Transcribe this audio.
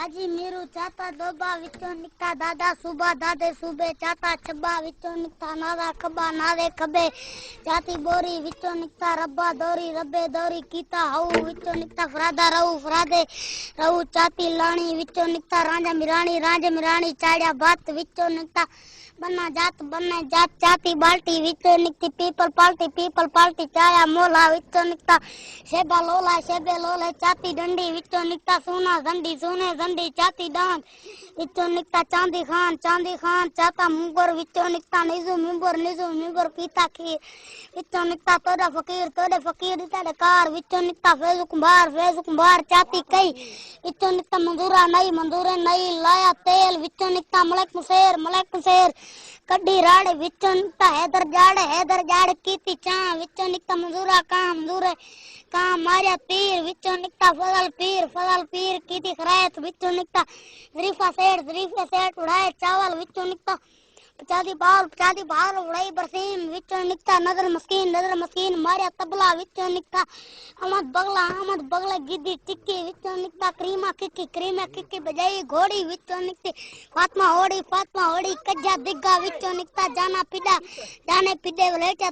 हाजी मीरू चाता दोबा विचों निकता दादा सुबह दादे सुबे चाता छब्बा विचों निकता नादा खबा नादे खबे चाती बोरी विचों निकता रब्बा दौरी रब्बे दौरी कीता हाउ विचों निकता फरादा रहू फरादे रहू चाती लाणी विचों निकता रांझा मिराणी चाड़िया बात विचों निकता बन्ना जात चाती बाल्टी विचों निकती पीपल पाल्टी चाया मोला विचों निकता शेबे लोला चाती डंडी विचों निकता सोना झंडी चाती डांग विचों निकता चांदी खान चाता मुंगर विचों निकता निजू मिंबर पीता खीर विचों निकता तोड़े फकीर तेरे कार विचों निकता फैजू कुंभार चाती कई विचों निकता मंजूरे नई लाया तेल विचों निकता मलक मुसेर कड्डी राड़े विचों निकता हैदर जाड़े कीती चा विचों निकता मंजूरे काम मारिया तीर विचों निकता फजल पीर कीती खरायत विचों निकता जरीफे सेठ उड़ाए चावल विचों निकता चादी बाल उड़ाई बरसीम विचों निकता नजर मस्कीन मारिया तबला विचों निकता अहमद बगला गिद्दी टिक्की विचों निकता क्रीमा किक्की बजाई घोड़ी विचों निकती फातमा होड़ी कज्जा दिग्गा विचों निकता जाने पिडे वलेटा